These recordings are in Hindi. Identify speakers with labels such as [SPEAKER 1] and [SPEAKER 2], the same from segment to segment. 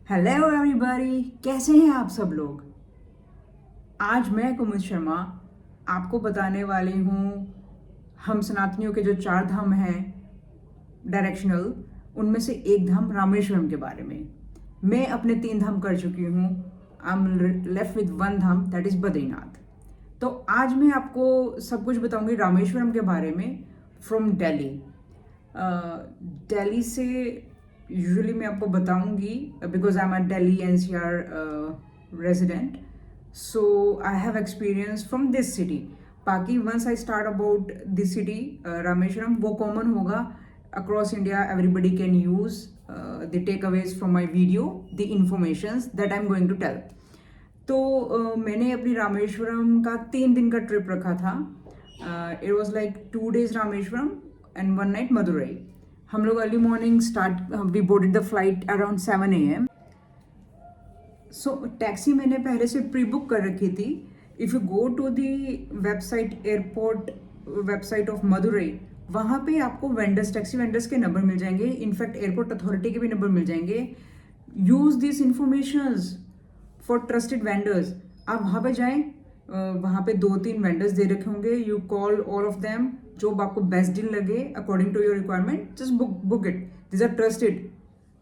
[SPEAKER 1] हेलो एवरीबॉडी, कैसे हैं आप सब लोग। आज मैं कुमुद शर्मा आपको बताने वाली हूँ हम सनातनियों के जो चार धाम हैं डायरेक्शनल, उनमें से एक धाम रामेश्वरम के बारे में। मैं अपने तीन धाम कर चुकी हूँ। I am left with one Dham, that is Badrinath. तो आज मैं आपको सब कुछ बताऊंगी रामेश्वरम के बारे में फ्रॉम दिल्ली। दिल्ली से यूजुअली मैं आपको बताऊंगी because I am a Delhi NCR resident, so I have experience from this city. बाकी once I start about this city Rameshwaram, वो कॉमन होगा across India, everybody can use the takeaways from my video the information that I am going to tell. तो मैंने अपनी रामेश्वरम का 3 दिन का ट्रिप रखा था। It was like 2 days Rameswaram and 1 night Madurai. हम लोग early morning start, we boarded the flight around 7 AM। So taxi मैंने पहले से प्री बुक कर रखी थी। If you go to the website, airport website of Madurai, वहाँ पे आपको वेंडर्स, टैक्सी वेंडर्स के नंबर मिल जाएंगे, इनफैक्ट एयरपोर्ट अथॉरिटी के भी नंबर मिल जाएंगे। Use this informations for trusted vendors. आप वहाँ पे जाएं, वहाँ पे 2-3 वेंडर्स दे रखे होंगे, you call all of them. जो आपको बेस्ट डील लगे according to your requirement, just book it. This are trusted,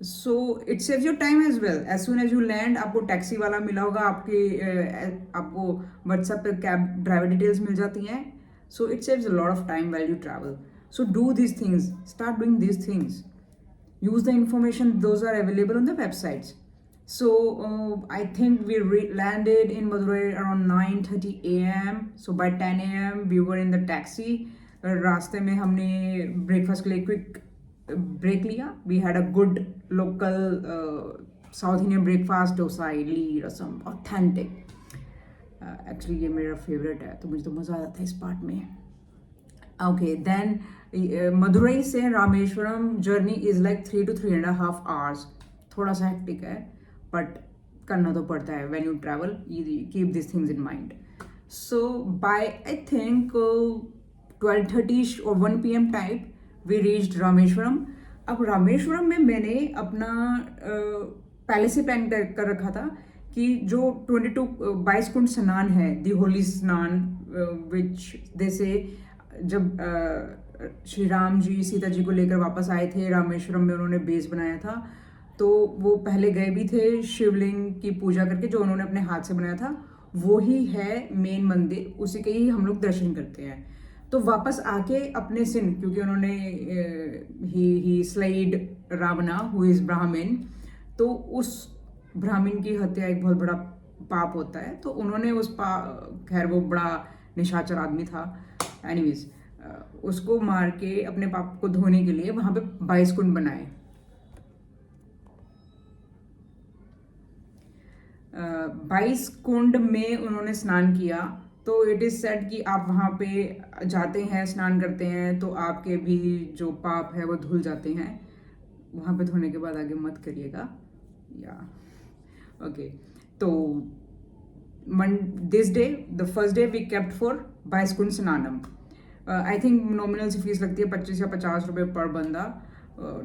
[SPEAKER 1] so it saves your time as well. As soon as you land, आपको टैक्सी वाला मिला होगा, आपको व्हाट्सएप पे कैब ड्राइवर डिटेल्स मिल जाती हैं। सो it saves a lot of time while you travel. So do these things, start doing these things. Use the information, those are available on the websites. So I think we landed in Madurai around 9:30 AM. So by 10 AM we were in the taxi. रास्ते में हमने ब्रेकफास्ट के लिए क्विक ब्रेक लिया। We had a good local south Indian breakfast, dosa, idli, rasam, authentic. Actually ये मेरा फेवरेट है, तो मुझे तो मज़ा आ जाता है इस पार्ट में। ओके, देन मदुरई से Rameswaram journey is like 3 to 3.5 hours। थोड़ा सा हेक्टिक है, बट करना तो पड़ता है when you travel. Keep this things in mind. So by I think 12:30 और 1 PM type we reached Rameswaram. अब रामेश्वरम में मैंने अपना पहले से प्लान कर रखा था कि जो 22 कुंड स्नान है, दी होली स्नान, विच दे से जब श्री राम जी सीता जी को लेकर वापस आए थे रामेश्वरम में, उन्होंने बेस बनाया था। तो वो पहले गए भी थे शिवलिंग की पूजा करके, जो उन्होंने अपने हाथ से बनाया था। वो ही है मेन मंदिर, उसी के ही हम लोग दर्शन करते हैं। तो वापस आके अपने सिन, क्योंकि उन्होंने ही स्लाइड रावणा हु इज ब्राह्मण, तो उस ब्राह्मण की हत्या एक बहुत बड़ा पाप होता है। तो उन्होंने खैर वो बड़ा निशाचर आदमी था, एनीवेज, उसको मार के अपने पाप को धोने के लिए वहां पे 22 कुंड बनाए। 22 कुंड में उन्होंने स्नान किया। तो इट इज़ सेड कि आप वहाँ पे जाते हैं, स्नान करते हैं, तो आपके भी जो पाप है वो धुल जाते हैं। वहाँ पे धोने के बाद आगे मत करिएगा, या ओके। तो this day, the first day we kept for 22 कुंड स्नानम। I think nominal see fees लगती है 25 या 50 रुपये पर बंदा।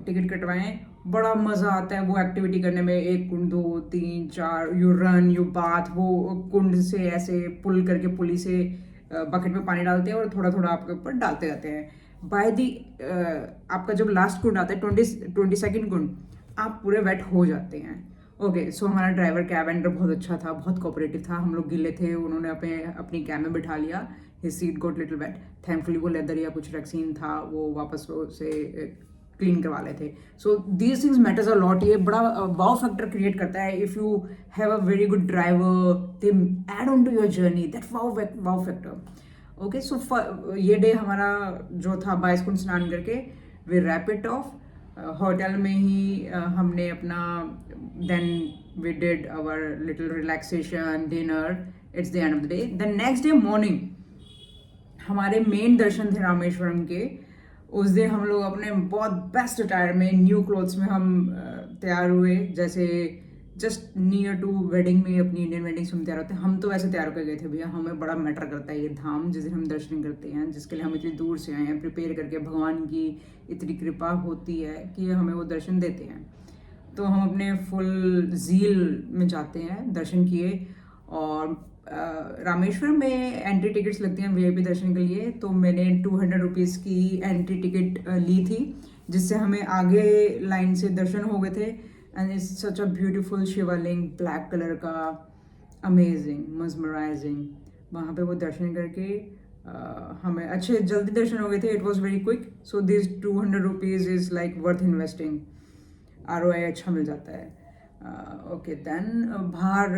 [SPEAKER 1] टिकट कटवाएं, बड़ा मज़ा आता है वो एक्टिविटी करने में। 1 कुंड, 2, 3, 4, यू रन, यू बाथ। वो कुंड से ऐसे पुल करके, पुली से बकेट में पानी डालते हैं और थोड़ा थोड़ा आपके ऊपर डालते जाते हैं। बाय दी आपका जब लास्ट कुंड आता है, 22nd कुंड, आप पूरे वेट हो जाते हैं। ओके, सो हमारा ड्राइवर, कैब एंडर बहुत अच्छा था, बहुत कोऑपरेटिव था। हम लोग गिले थे, उन्होंने अपनी कैब में बिठा लिया। हिज सीट गोट लिटिल वेट, थैंकफुली वो लेदर या कुछ वैक्सीन था, वो वापस से क्लीन करवा लेते। So these things matters a lot. ये बड़ा वाव फैक्टर क्रिएट करता है। If you have a very good driver, they add on to your journey, that wow factor. Okay, so ये डे हमारा जो था 22 कुंड स्नान करके we wrap it off. Hotel में ही हमने अपना then we did our little relaxation, dinner. It's the end of the day. The next day morning हमारे मेन दर्शन थे रामेश्वरम के। उस दिन हम लोग अपने बहुत बेस्ट अटायर में, न्यू क्लोथ्स में हम तैयार हुए, जैसे जस्ट नियर टू वेडिंग में अपनी इंडियन वेडिंग्स में तैयार होते हैं। हम तो वैसे तैयार होकर गए थे भैया, हमें बड़ा मैटर करता है ये धाम जिस दिन हम दर्शन करते हैं, जिसके लिए हम इतनी दूर से आए हैं प्रिपेयर करके। भगवान की इतनी कृपा होती है कि हमें वो दर्शन देते हैं। तो हम अपने फुल ज़ील में जाते हैं, दर्शन किए। और रामेश्वरम में एंट्री टिकट्स लगती हैं वीआईपी दर्शन के लिए, तो मैंने 200 रुपीज़ की एंट्री टिकट ली थी, जिससे हमें आगे लाइन से दर्शन हो गए थे। And it's such a beautiful Shivling, black colour का, अमेजिंग, मस्मराइजिंग। वहाँ पे वो दर्शन करके हमें अच्छे जल्दी दर्शन हो गए थे। It was very quick, so this 200 rupees is like worth investing. ROI अच्छा मिल जाता है। ओके देन बाहर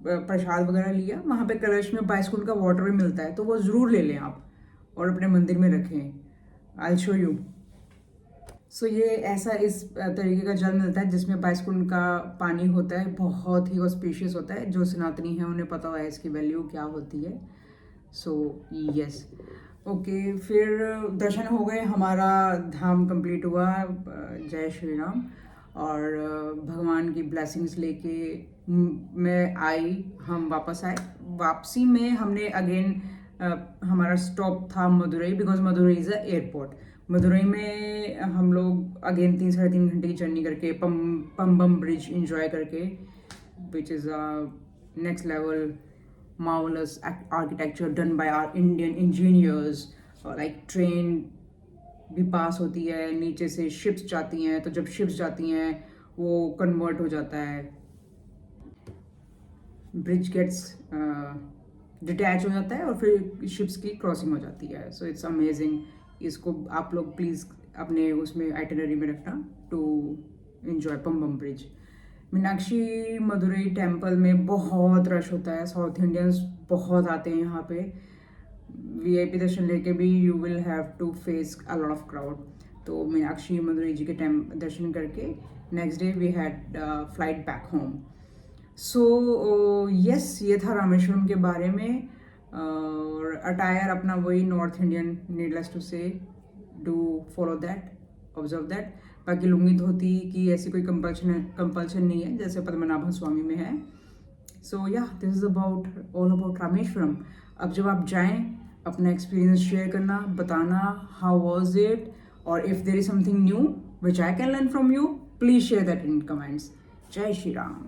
[SPEAKER 1] प्रसाद वगैरह लिया। वहाँ पे कलश में बाइस्कुल का वाटर भी मिलता है, तो वो ज़रूर ले लें आप और अपने मंदिर में रखें। I show you. सो ये ऐसा इस तरीके का जल मिलता है जिसमें बाइस्कुल का पानी होता है, बहुत ही ऑस्पिशियस होता है। जो सनातनी है उन्हें पता है इसकी वैल्यू क्या होती है। सो यस, ओके, फिर दर्शन हो गए, हमारा धाम कंप्लीट हुआ। जय श्री राम। और भगवान की ब्लेसिंग्स लेके मैं आई, हम वापस आए। वापसी में हमने अगेन हमारा स्टॉप था Madurai, because Madurai is a airport. Madurai में हम लोग अगेन 3-3.5 घंटे की जर्नी करके पम्बम ब्रिज इंजॉय करके, which is a next level marvelous architecture done by our Indian engineers, like train भी पास होती है, नीचे से शिप्स जाती हैं, तो जब शिप्स जाती हैं वो कन्वर्ट हो जाता है, ब्रिज गेट्स डिटैच हो जाता है और फिर शिप्स की क्रॉसिंग हो जाती है। So it's amazing. इसको आप लोग प्लीज़ अपने उसमें आइटनरी में रखना to enjoy Pamban bridge. Meenakshi Madurai temple में बहुत रश होता है, साउथ इंडियंस बहुत आते हैं यहाँ पे। वीआईपी दर्शन लेके भी you will have to face a lot of crowd. तो मीनाक्षी मदुरई जी के दर्शन करके next day we had flight back home. So yes, ये था रामेश्वरम के बारे में। और अटायर अपना वही नॉर्थ इंडियन, नीडलेस टू से, do follow that, observe that. बाकी लुंगी धोती की ऐसी कोई कंपल्शन नहीं है जैसे पद्मनाभन स्वामी में है। सो या, this is about all about Rameswaram. अब जब आप जाएं, अपना एक्सपीरियंस शेयर करना, बताना हाउ वॉज इट, और if there is something new which I can learn from you, please share that in comments. जय श्री राम।